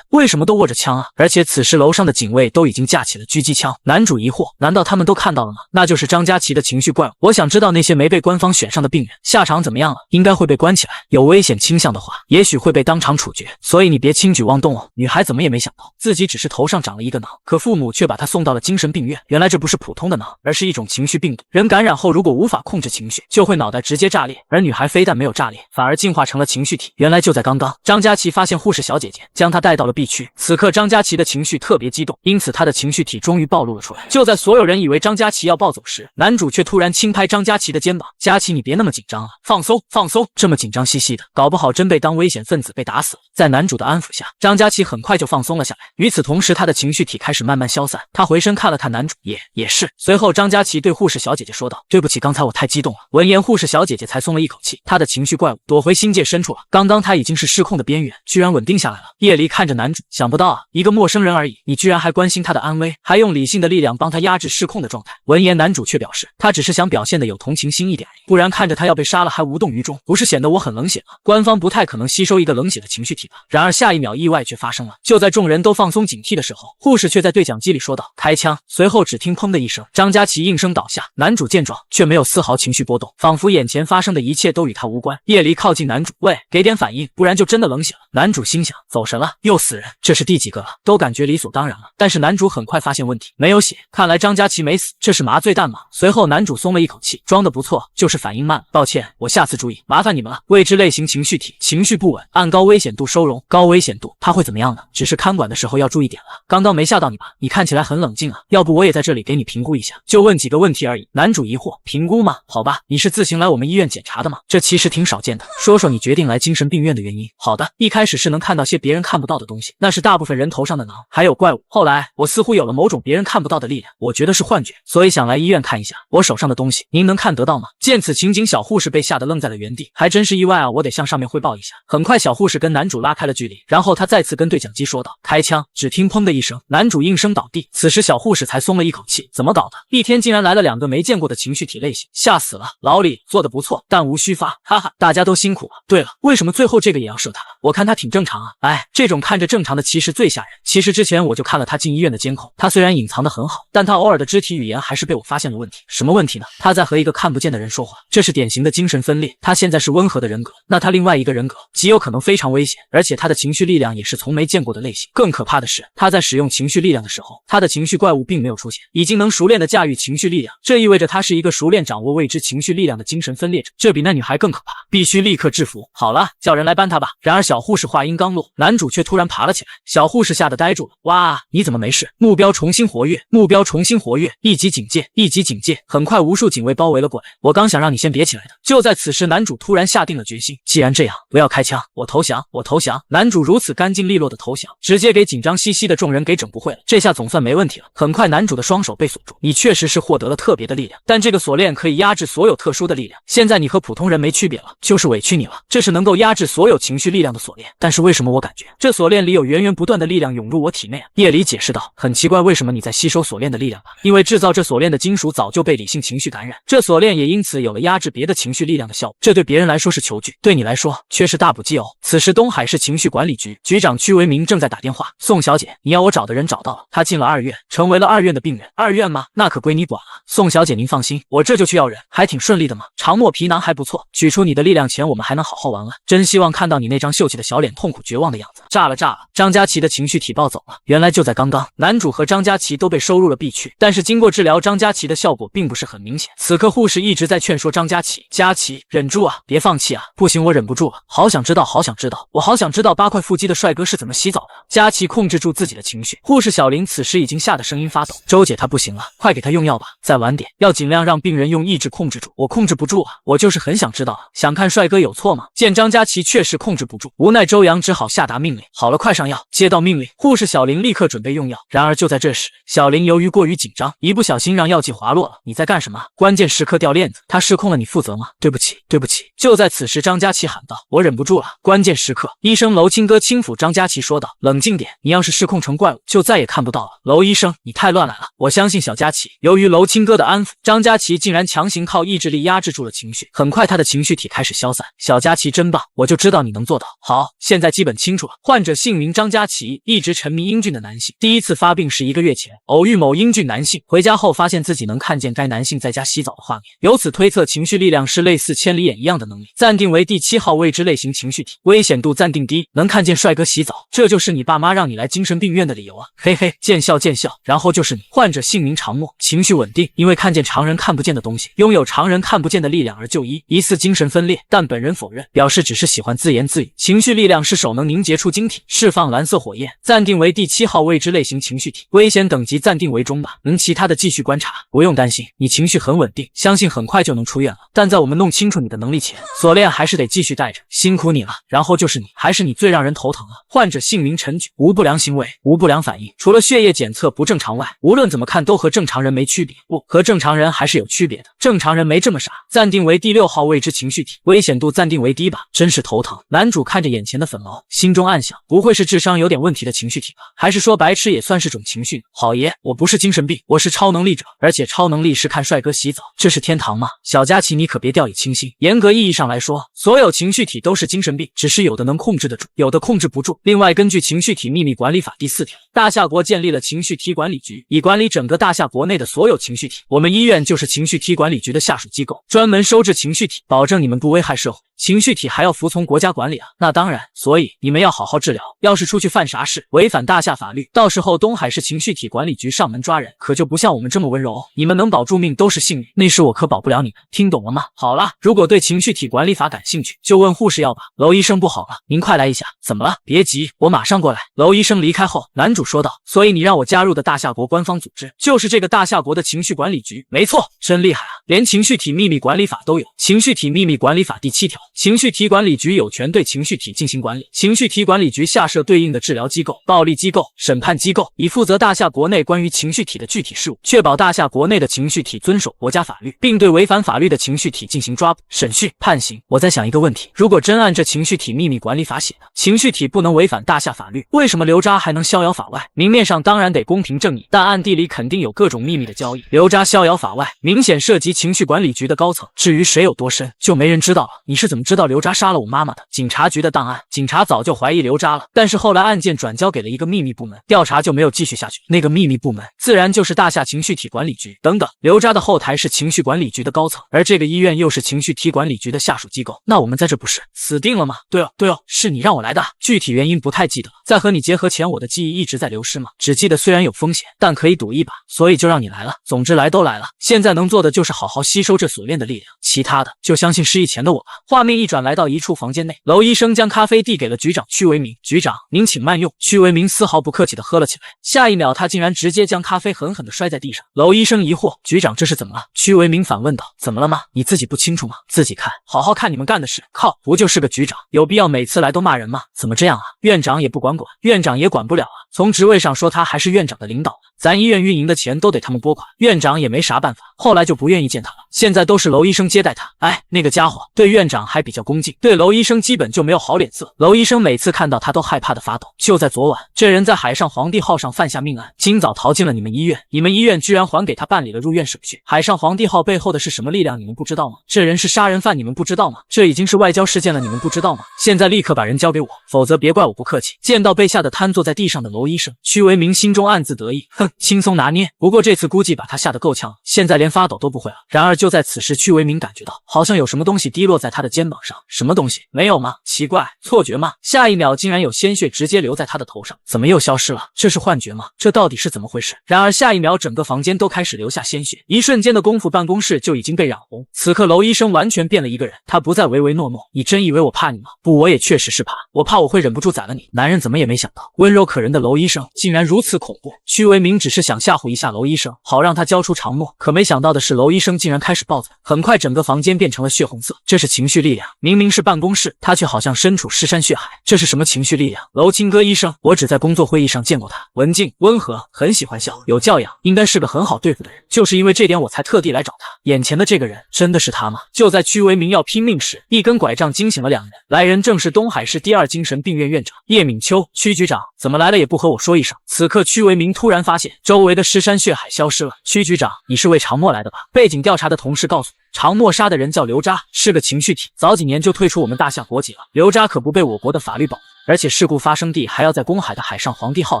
为什么都握着枪啊？而且此时楼上的警卫都已经架起了狙击枪。男主疑惑：难道他们都看到了吗？那就是张佳琪的情绪怪物。我想知道那些没被官方选上的病人下场怎么样了？应该会被关起来，有危险倾向的话，也许会被当场处决。所以你别轻举妄动哦。女孩怎么也没想到，自己只是头上长了一个囊，可父母却把她送到了精神病院。原来这不是普通的囊，而是一种情绪病毒。人感染后，如果无法控制情绪，就会脑袋直接炸裂。而女孩非但没有炸裂，反而进化成了情绪体。原来就在刚刚，张佳琪发现护士小姐姐，将她带到了 B 区。此刻张佳琪的情绪特别激动，因此她的情绪体终于暴露了出来。就在所有人以为张佳琪要暴走时，男主却突然轻拍张佳琪的肩膀：“佳琪，你别那么紧张啊，放松放松，这么紧张兮兮的，搞不好真被当危险分子被打死了。”在男主的安抚下，张佳琪很快就放松了下来。与此同时，他的情绪体开始慢慢消散。他回身看了看男主，也是。随后，张佳琪对护士小姐姐说道：“对不起，刚才我太激动了。”闻言，护士小姐姐才松了一口气。她的情绪怪物躲回星界深处了。刚刚她已经是失控的边缘，居然稳定下来了。叶离看着男主，想不到啊，一个陌生人而已，你居然还关心他的安危，还用理性的力量帮他压制失控的状态。闻言，男主却表示，他只是想表现的有同情心一点而已，不然看着他要被杀了还无动于衷，不是显得我很冷血吗？官方不太可能吸收一个冷血的情绪体吧？然而下一秒，意外却发生了。就在众人都放松警惕的时候，护士却在对讲机里说道：“开枪！”随后只听砰的一声，张佳琪应声倒下。男主见状，却没有丝毫情绪波动，仿佛眼前发生的一切都与他无关。叶离靠近男主，喂，给点反应，不然就真的冷血了。男主心想，走神了，又死人，这是第几个了？都感觉理所当然了。但是男主很快发现问题，没有血，看来张佳琪没死，这是麻醉弹吗？随后男主松了一口气，装得不错，就是反应慢了，抱歉，我下次注意，麻烦你们了。未知类型情绪体，情绪不稳，按高危险度收容。高危险度，他会怎么样呢？只是看管的时候要注意点了。刚刚没吓到你吧？你看起来很冷静啊，要不我也在这里给你评估一下，就问几个问题而已。男主疑惑，评估吗？好吧，你是自行来我们医院检查的吗？这其实挺少见的，说说你决定来精神病院的原因。好的，一开始是能看到些别人看不到的东西，那是大部分人头上的囊，还有怪物。后来我似乎有了某种别人看不到的力量，我觉得是幻觉，所以想来医院看一下我手上的东西，您能看得到吗？见此情景，小护士被吓得愣在了原地，还真是意外啊，我得向上面汇报一下。很快小护士跟男主拉开了距离，然后他再次跟对讲机说道：“开枪！”只听砰的一声，男主应声倒地。此时小护士才松了一口气，怎么搞的？一天竟然来了2个没见过的情绪体类型，吓死了！老李做得不错，弹无虚发，哈哈，大家都辛苦了。对了，为什么最后这个也要射他？我看他挺正常啊。哎，这种看着正常的其实最吓人。其实之前我就看了他进医院的监控，他虽然隐藏得很好，但他偶尔的肢体语言还是被我发现了问题。什么问题呢？他在和一个看不见的人说话，这是典型的精神分裂。他现在是温和的人格，那他另外一个人格极有可能非常危险，而且他的情绪力量也是从没见过的类型。更可怕的是，他在使用情绪力量的时候，他的情绪怪物并没有出现，已经能熟练的驾驭情绪力量，这意味着他是一个熟练掌握未知情绪力量的精神分裂者，这比那女孩更可怕，必须立刻制服。好了，叫人来搬他吧。然而小护士话音刚落，男主却突然爬了起来，小护士吓得呆住了。哇，你怎么没事？目标重新活跃，目标重新活跃，一级警戒，一级警戒。很快无数警卫包围了过来，我刚想让你先别起来的。就在此时，男主突然下定了决心，既然这样，不要开枪，我投降，我投降。男主如此干净利落的投降，直接给紧张兮兮的众人给整不会了，这下总算没问题了。很快男主的双手被锁住，你确实是获得了特别的力量，但这个锁链可以压制所有特殊的力量，现在你和普通人没区别了，就是委屈你了。这是能够压制所有情绪力量的锁链，但是为什么我感觉这锁链里有源源不断的力量涌入我体内啊？叶离解释道，很奇怪，为什么你在吸收锁链的力量吧？因为制造这锁链的金属早就被理性情绪感染，这锁链也因此有了压制别的情绪力量的效果，这对别人来说是球具，对你来说却是大补剂哦。此时东海市情绪管理局局长曲为民正在打电话，宋小姐，你要我找的人找到了，他进了2院，成为了2院的病人。2院吗？那可归你管了。宋小姐您放心，我这就去要人，还挺顺利的嘛。长墨皮囊还不错，取出你的力量前我们还能好好玩玩，真希望看到你那张秀气的小脸痛苦绝望的样子。炸了炸了，张佳琪的情绪体暴走了。原来就在刚刚，男主和张佳琪都被收入了 B 区，但是经过治疗，张佳琪的效果并不是很明显。此刻护士一直在劝说张佳琪，佳琪忍住啊，别放弃啊。不行，我忍不住了，好想知道，好想知道，我好想知道8块腹肌的帅哥是怎么洗澡的。佳琪控制住自己的情绪，护士小林此时已经吓得声音发抖，周姐她不行了，快给她用药吧，再晚点要尽量样让病人用意志控制住。我控制不住啊，我就是很想知道啊，想看帅哥有错吗？见张佳琪确实控制不住，无奈周阳只好下达命令。好了，快上药。接到命令，护士小林立刻准备用药。然而就在这时，小林由于过于紧张，一不小心让药剂滑落了。你在干什么？关键时刻掉链子，他失控了，你负责吗？对不起，对不起。就在此时，张佳琪喊道：“我忍不住了。”关键时刻，医生娄清歌轻抚张佳琪说道：“冷静点，你要是失控成怪物，就再也看不到了。”娄医生，你太乱来了。我相信小佳琪。由于娄清歌的安抚，张佳琪竟然强行靠意志力压制住了情绪。很快，他的情绪体开始消散。小佳琪真棒，我就知道你能做到。好，现在基本清楚了。患者姓名张佳琪，一直沉迷英俊的男性。第一次发病是1个月前，偶遇某英俊男性，回家后发现自己能看见该男性在家洗澡的画面，由此推测情绪力量是类似千里眼一样的能力，暂定为第7号未知类型情绪体，危险度暂定低，能看见帅哥洗澡，这就是你爸妈让你来精神病院的理由啊！嘿嘿，见笑见笑。然后就是你，患者姓名常默，情绪稳定，因为看见常人看不见的东西，拥有常人看不见的力量而就医，疑似精神分裂，但本人否认，表示只是喜欢自言自语。情绪力量是手能凝结出晶体，释放蓝色火焰，暂定为第7号未知类型情绪体，危险等级暂定为中吧，其他的继续观察。不用担心，你情绪很稳定，相信很快就能出院了。但在我们弄清楚你的能力前，锁链还是得继续带着，辛苦你了。然后就是你，还是你最让人头疼了。患者姓名陈举，无不良行为，无不良反应，除了血液检测不正常外，无论怎么看都和正常人没区别。不，和正常人还是有区别的，正常人没这么傻。暂定为第6号未知情绪体，危险度暂定为低吧。真是头疼。男主看着眼前的粉毛，心中暗想，不会是智商有点问题的情绪体吧？还是说白痴也算是种情绪呢？好爷，我不是精神病，我是超能力者，而且超能力是看帅哥洗澡，这是天堂吗？小佳琪，你可别掉以轻心。严格意义上来说，所有情绪体都是精神病，只是有的能控制得住，有的控制不住。另外，根据情绪体秘密管理法第4条，大夏国建立了情绪体管理局，以管理整个大夏国内的所有情绪体。我们医院就是情绪体管理局的下属机构，专门收治情绪体，保证你们不危害社会。情绪体还要服从国家管理啊，那当然，所以你们要好好治疗。要是出去犯啥事，违反大夏法律，到时候东海市情绪体管理局上门抓人，可就不像我们这么温柔。你们能保住命都是幸运，那时我可保不了你们，听懂了吗？好了，如果对情绪体管理法感兴趣，就问护士要吧。娄医生不好了，您快来一下。怎么了？别急，我马上过来。娄医生离开后，男主说道：所以你让我加入的大夏国官方组织，就是这个大夏国的情绪管理局。没错，真厉害啊，连情绪体秘密管理法都有。情绪体秘密管理法第7条，情绪体管理局有权对情绪体进行管理。情绪体管理局下设对应的治疗机构、暴力机构、审判机构，以负责大夏国内关于情绪体的具体事务，确保大夏国内的情绪体遵守国家法律，并对违反法律的情绪体进行抓捕、审讯、判刑。我在想一个问题，如果真按这情绪体秘密管理法写的，情绪体不能违反大夏法律，为什么刘渣还能逍遥法外？明面上当然得公平正义，但暗地里肯定有各种秘密的交易。刘渣逍遥法外，明显涉及情绪管理局的高层，至于谁有多深，就没人知道了。你是怎么知道刘渣杀了我妈妈的？警察局的档案，警察早就怀疑刘渣了，但是后来案件转交给了一个秘密部门，调查就没有继续下去。那个秘密部门自然就是大夏情绪体管理局。等等，刘渣的后台是情绪管理局的高层，而这个医院又是情绪体管理局的下属机构，那我们在这不是死定了吗？对哦，是你让我来的，具体原因不太记得了。在和你结合前，我的记忆一直在流失吗？只记得虽然有风险，但可以赌一把，所以就让你来了。总之来都来了，现在能做的就是好好吸收这锁链的力量，其他的就相信失忆前的我吧。画面一转，来到一处房间内，娄医生将咖啡递给了局长屈维明。局长，您请慢用。屈维明丝毫不客气地喝了起来，下一秒他竟然直接将咖啡狠狠地摔在地上。娄医生疑惑，局长这是怎么了？屈维明反问道，怎么了吗？你自己不清楚吗？自己看，好好看你们干的事。靠，不就是个局长，有必要每次来都骂人吗？怎么这样啊？院长也不管，院长也管不了啊。从职位上说他还是院长的领导，咱医院运营的钱都得他们拨款，院长也没啥办法，后来就不愿意见他了。现在都是娄医生接待他。哎，那个家伙对院长还比较恭敬，对娄医生基本就没有好脸色。娄医生每次看到他都害怕的发抖。就在昨晚，这人在海上皇帝号上犯下命案，今早逃进了你们医院，你们医院居然还给他办理了入院手续。海上皇帝号背后的是什么力量，你们不知道吗？这人是杀人犯，你们不知道吗？这已经是外交事件了，你们不知道吗？现在立刻把人交给我，否则别怪我不客气。见到被吓得瘫坐在地上的娄医生，屈维明心中暗自得意，哼，轻松拿捏。不过这次估计把他吓得够呛，现在连发抖都不会了。然而就在此时，屈维明感觉到好像有什么东西滴落在他的肩膀上。什么东西？没有吗？奇怪，错觉吗？下一秒竟然有鲜血直接流在他的头上，怎么又消失了？这是幻觉吗？这到底是怎么回事？然而下一秒整个房间都开始流下鲜血，一瞬间的功夫办公室就已经被染红。此刻娄医生完全变了一个人，他不再唯唯诺诺。你真以为我怕你吗？不，我也确实是怕，我怕我会忍不住宰了你。男人怎么也没想到，温柔可人的娄医生竟然如此恐怖。屈维明只是想吓唬一下娄医生，好让他交出常默，可没想到的是娄医生竟然开始暴走，很快整个房间变成了血红色。这是情绪力量，明明是办公室，他却好像身处尸山血海。这是什么情绪力量？娄清歌医生，我只在工作会议上见过他，文静温和，很喜欢笑，有教养，应该是个很好对付的人。就是因为这点我才特地来找他。眼前的这个人真的是他吗？就在屈为民要拼命时，一根拐杖惊醒了两人，来人正是东海市第2精神病院院长叶敏秋。屈局长怎么来了也不和我说一声。此刻屈为民突然发现周围的尸山血海消失了。屈局长，你是为常默来的吧？背景调查的同事告诉我，常默杀的人叫刘渣，是个情绪体，早几年就退出我们大夏国籍了。刘渣可不被我国的法律保护，而且事故发生地还要在公海的海上皇帝号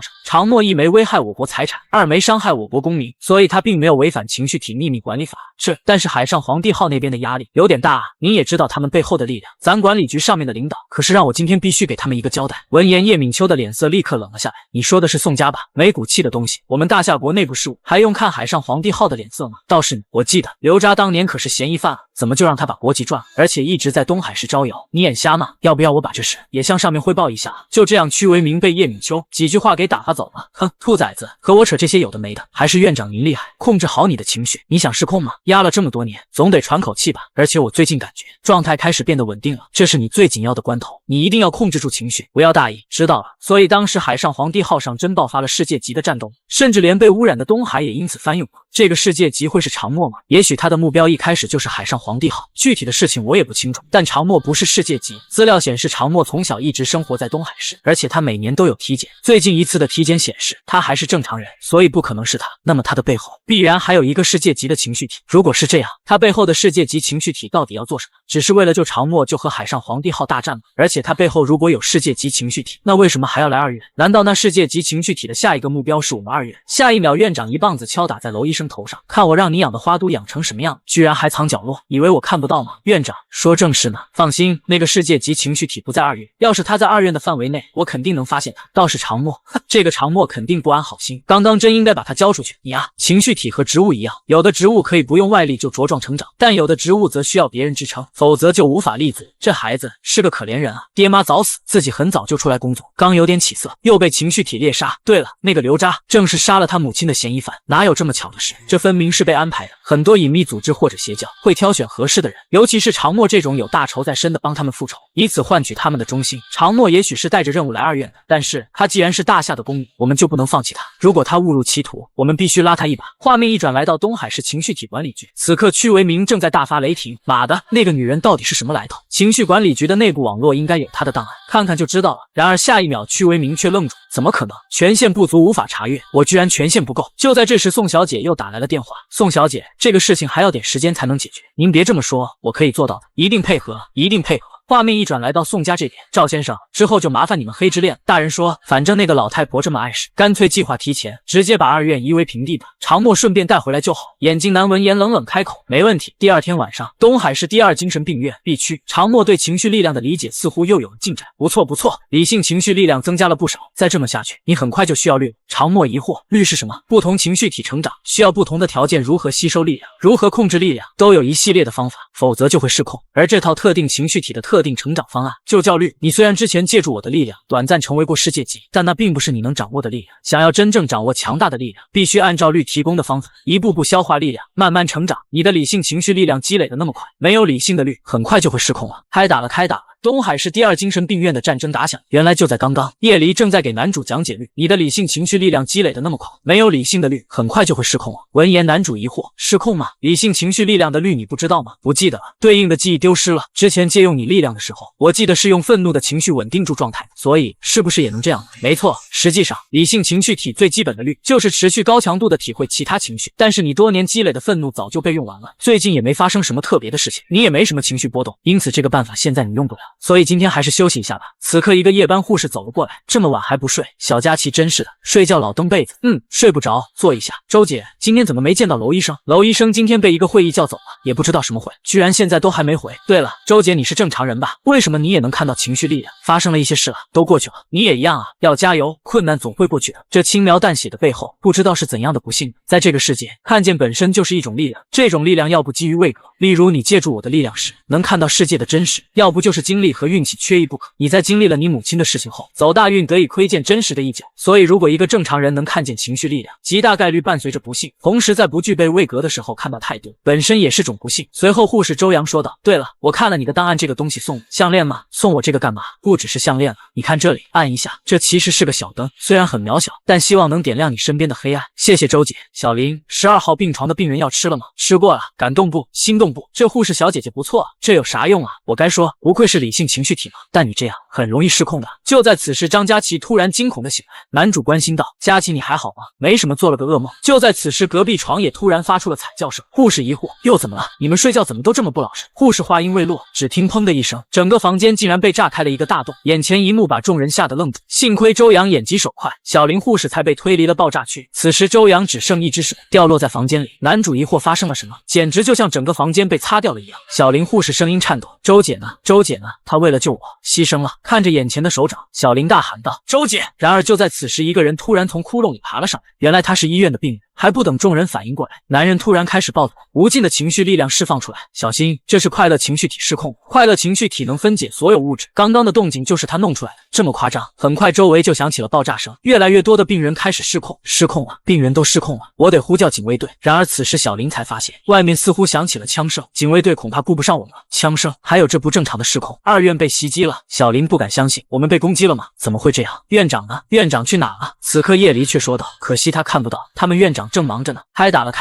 上。常默一没危害我国财产，二没伤害我国公民，所以他并没有违反情绪体秘密管理法。但是海上皇帝号那边的压力有点大啊，您也知道他们背后的力量，咱管理局上面的领导可是让我今天必须给他们一个交代。闻言，叶敏秋的脸色立刻冷了下来。你说的是宋家吧？没骨气的东西，我们大夏国内部事务还用看海上皇帝号的脸色吗？倒是你，我记得刘渣当年可是嫌疑犯啊，怎么就让他把国籍赚了，而且一直在东海市招摇？你眼瞎吗？要不要我把这事也向上面汇报一下？就这样，屈为民被叶敏秋几句话给打发走了。哼，兔崽子，和我扯这些有的没的，还是院长您厉害，控制好你的情绪。你想失控吗？压了这么多年，总得喘口气吧。而且我最近感觉状态开始变得稳定了，这是你最紧要的关头，你一定要控制住情绪，不要大意。知道了。所以当时海上皇帝号上真爆发了世界级的战斗，甚至连被污染的东海也因此翻涌了。这个世界级会是常默吗？也许他的目标一开始就是海上皇帝号，具体的事情我也不清楚。但常默不是世界级，资料显示常默从小一直生活在东海市，而且他每年都有体检，最近一次的体检显示他还是正常人，所以不可能是他。那么他的背后必然还有一个世界级的情绪体。如果是这样，他背后的世界级情绪体到底要做什么？只是为了救常默就和海上皇帝号大战吗？而且他背后如果有世界级情绪体，那为什么还要来二院？难道那世界级情绪体的下一个目标是我们二院？下一秒，院长一棒子敲打在娄医生头上，看我让你养的花都养成什么样，居然还藏角落，以为我看不到吗？院长说正事呢，放心，那个世界级情绪体不在二院，要是他在二院的范围内，我肯定能发现他。倒是常默，这个常默肯定不安好心，刚刚真应该把他交出去。你啊，情绪体和植物一样，有的植物可以不用外力就茁壮成长，但有的植物则需要别人支撑，否则就无法立足。这孩子是个可怜人啊，爹妈早死，自己很早就出来工作，刚有点起色，又被情绪体猎杀。对了，那个刘渣正是杀了他母亲的嫌疑犯，哪有这么巧的事？这分明是被安排的。很多隐秘组织或者邪教会挑选合适的人，尤其是常默这种有大仇在身的，帮他们复仇，以此换取他们的忠心。常默也许是带着任务来二院的，但是他既然是大夏的公民，我们就不能放弃他。如果他误入歧途，我们必须拉他一把。画面一转，来到东海市情绪体管理局，此刻屈为民正在大发雷霆。妈的，那个女人到底是什么来头？情绪管理局的内部网络应该有她的档案，看看就知道了。然而下一秒，屈为民却愣住，怎么可能？权限不足，无法查阅。我居然权限不够。就在这时，宋小姐又打来了电话。宋小姐，这个事情还要点时间才能解决，您别这么说，我可以做到的，一定配合，一定配合。画面一转，来到宋家这边，赵先生，之后就麻烦你们黑之恋。大人说，反正那个老太婆这么碍事，干脆计划提前，直接把二院夷为平地吧。常默顺便带回来就好。眼镜男闻言冷冷开口，没问题。第二天晚上，东海市第2精神病院 B 区，常默对情绪力量的理解似乎又有了进展。不错不错，理性情绪力量增加了不少。再这么下去，你很快就需要律。常默疑惑，律是什么？不同情绪体成长需要不同的条件，如何吸收力量，如何控制力量，都有一系列的方法，否则就会失控。而这套特定情绪体的特定成长方案就叫律。你虽然之前借助我的力量短暂成为过世界级，但那并不是你能掌握的力量。想要真正掌握强大的力量，必须按照律提供的方法，一步步消化力量，慢慢成长。你的理性情绪力量积累的那么快，没有理性的律，很快就会失控了。开打了，开打了！东海市第2精神病院的战争打响，原来就在刚刚。叶离正在给男主讲解律，你的理性情绪力量积累的那么快，没有理性的律，很快就会失控了。闻言，男主疑惑，失控吗？理性情绪力量的律你不知道吗？不记得了，对应的记忆丢失了。之前借用你力量的时候，我记得是用愤怒的情绪稳定住状态，所以是不是也能这样？没错，实际上理性情绪体最基本的律就是持续高强度的体会其他情绪，但是你多年积累的愤怒早就被用完了，最近也没发生什么特别的事情，你也没什么情绪波动，因此这个办法现在你用不了，所以今天还是休息一下吧。此刻一个夜班护士走了过来，这么晚还不睡，小佳琪真是的，睡觉老蹬被子。睡不着，坐一下。周姐，今天怎么没见到娄医生？娄医生今天被一个会议叫走了，也不知道什么会，居然现在都还没回。对了，周姐，你是正常人吧？为什么你也能看到情绪力量？发生了一些事了，都过去了，你也一样啊，要加油，困难总会过去的。这轻描淡写的背后，不知道是怎样的不幸。在这个世界，看见本身就是一种力量，这种力量要不基于位格，例如你借助我的力量时能看到世界的真实，要不就是经历以和运气缺一不可。你在经历了你母亲的事情后，走大运得以窥见真实的一角。所以，如果一个正常人能看见情绪力量，极大概率伴随着不幸。同时，在不具备位格的时候看到太多，本身也是种不幸。随后，护士周阳说道：“对了，我看了你的档案，这个东西送你项链吗？送我这个干嘛？不只是项链了，你看这里，按一下，这其实是个小灯，虽然很渺小，但希望能点亮你身边的黑暗。谢谢周姐。”小林，12号病床的病人药吃了吗？吃过了。感动不？心动不？这护士小姐姐不错啊，这有啥用啊？我该说，不愧是理性情绪体嘛。但你这样很容易失控的。就在此时，张佳琪突然惊恐的醒来，男主关心道：“佳琪，你还好吗？没什么，做了个噩梦。”就在此时，隔壁床也突然发出了惨叫声。护士疑惑：“又怎么了？你们睡觉怎么都这么不老实？”护士话音未落，只听砰的一声，整个房间竟然被炸开了一个大洞，眼前一幕把众人吓得愣住。幸亏周阳眼疾手快，小林护士才被推离了爆炸区。此时周阳只剩一只手掉落在房间里，男主疑惑发生了什么，简直就像整个房间被擦掉了一样。小林护士声音颤抖：“周姐呢？周姐呢？她为了救我牺牲了。”看着眼前的手掌，小林大喊道：“周姐！”然而就在此时，一个人突然从窟窿里爬了上来，原来他是医院的病人。还不等众人反应过来，男人突然开始暴走，无尽的情绪力量释放出来。小心，这是快乐情绪体失控。快乐情绪体能分解所有物质，刚刚的动静就是他弄出来的，这么夸张？很快周围就响起了爆炸声，越来越多的病人开始失控了，病人都失控了，我得呼叫警卫队。然而此时小林才发现，外面似乎响起了枪声，警卫队恐怕顾不上我们了。枪声，还有这不正常的失控，二院被袭击了。小林不敢相信，我们被攻击了吗？怎么会这样？院长呢？院长去哪了？此刻叶离却说道：“可惜他看不到，他们院长正忙着呢。”开打了！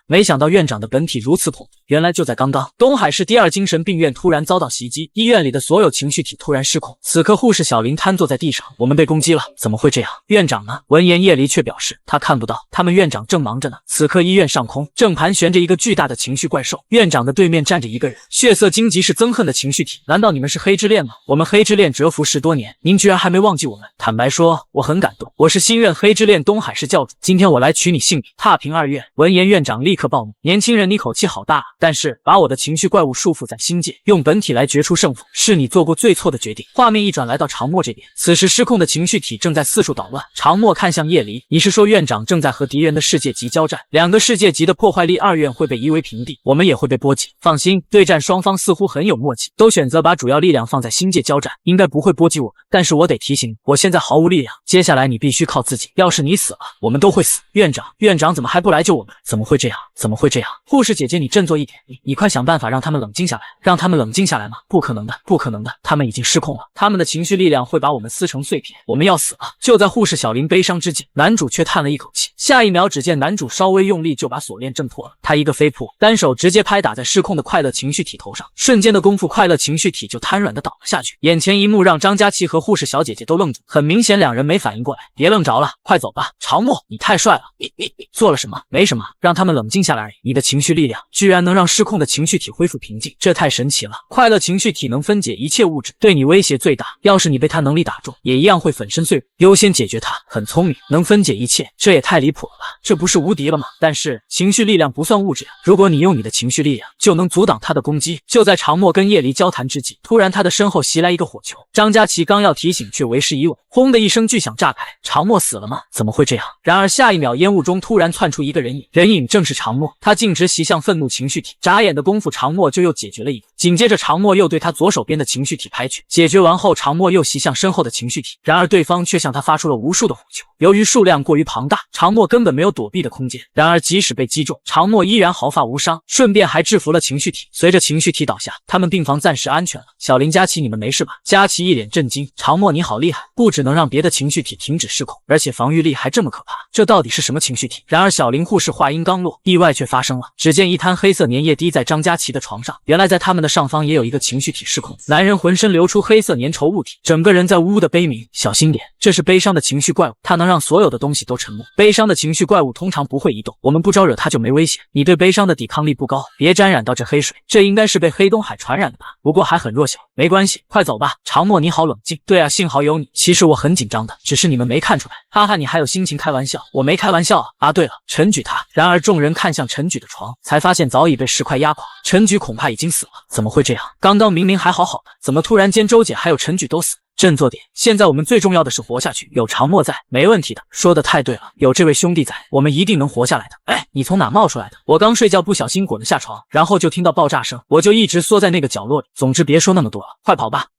没想到院长的本体如此恐怖，原来就在刚刚，东海市第2精神病院突然遭到袭击，医院里的所有情绪体突然失控。此刻护士小林瘫坐在地上，我们被攻击了，怎么会这样？院长呢？闻言叶离却表示他看不到，他们院长正忙着呢。此刻医院上空正盘旋着一个巨大的情绪怪兽，院长的对面站着一个人，血色荆棘是憎恨的情绪体。难道你们是黑之恋吗？我们黑之恋蛰伏10多年，您居然还没忘记我们？坦白说，我很感动，我是新任黑之恋东海市教主，今天我来取你性命，踏平2院。闻言院长立刻暴怒：“年轻人，你口气好大啊！但是把我的情绪怪物束缚在心界，用本体来决出胜负，是你做过最错的决定。”画面一转，来到长墨这边，此时失控的情绪体正在四处捣乱。长墨看向叶离：“你是说院长正在和敌人的世界级交战？2个世界级的破坏力，2院会被夷为平地，我们也会被波及。放心，对战双方似乎很有默契，都选择把主要力量放在星界交战，应该不会波及我们。但是我得提醒你，我现在毫无力量，接下来你必须靠自己。要是你死了，我们都会死。院长怎么还不来救我们？怎么会这样？护士姐姐，你振作一点，你快想办法让他们冷静下来，让他们冷静下来吗？不可能的，他们已经失控了，他们的情绪力量会把我们撕成碎片，我们要死了。就在护士小林悲伤之际，男主却叹了一口气，下一秒，只见男主稍微用力就把锁链挣脱了，他一个飞扑，单手直接拍打在失控的快乐情绪体头上，瞬间的功夫，快乐情绪体就瘫软的倒了下去。眼前一幕让张佳琪和护士小姐姐都愣住，很明显2人没反应过来。别愣着了，快走吧。长墨，你太帅了，你做了什么？没什么，让他们冷静下来而已。你的情绪力量居然能让失控的情绪体恢复平静，这太神奇了。快乐情绪体能分解一切物质，对你威胁最大，要是你被他能力打中，也一样会粉身碎骨。优先解决他，很聪明，能分解一切，这也太离谱了吧？这不是无敌了吗？但是情绪力量不算物质呀，如果你用你的情绪力量，就能阻挡他的攻击。就在长墨跟叶离交谈之际，突然他的身后袭来一个火球，张佳琪刚要提醒，却为时已晚，轰的一声巨响炸开。长墨死了吗？怎么会这样？然而下一秒，烟雾中突然窜出一个人影，人影正是长墨，他径直袭向愤怒情绪体，眨眼的功夫，长墨就又解决了一个。紧接着长墨又对他左手边的情绪体拍去，解决完后，长墨又袭向身后的情绪体，然而对方却向他发出了无数的火球，由于数量过于庞大，长墨根本没有躲避的空间。然而即使被击中，长墨依然毫发无伤，顺便还制服了情绪体。随着情绪体倒下，他们病房暂时安全了。小林、佳琪，你们没事吧？佳琪一脸震惊，长墨你好厉害，不只能让别的情绪体停止失控，而且防御力还这么可怕，这到底是什么情绪体？然而小林护士话音刚落，意外却发生了，只见一滩黑色粘液滴在张佳琪的床上，原来在他们的上方也有一个情绪体失控，男人浑身流出黑色粘稠物体，整个人在呜呜的悲鸣。小心点，这是悲伤的情绪怪物，它能让所有的东西都沉默。悲伤的情绪怪物通常不会移动，我们不招惹它就没危险。你对悲伤的抵抗力不高，别沾染到这黑水，这应该是被黑东海传染的吧？不过还很弱小，没关系，快走吧。长墨你好冷静。对啊，幸好有你，其实我很紧张的，只是你们没看出来。哈哈，你还有心情开玩笑？我没开玩笑啊。啊对了，陈举他。然而众人看向陈举的床，才发现早已被石块压垮，陈举恐怕已经死了。怎么会这样？刚刚明明还好好的，怎么突然间周姐还有陈举都死？振作点，现在我们最重要的是活下去，有长墨在，没问题的。说的太对了，有这位兄弟在，我们一定能活下来的。哎，你从哪冒出来的？我刚睡觉不小心滚了下床，然后就听到爆炸声，我就一直缩在那个角落里。总之别说那么多了，快跑吧。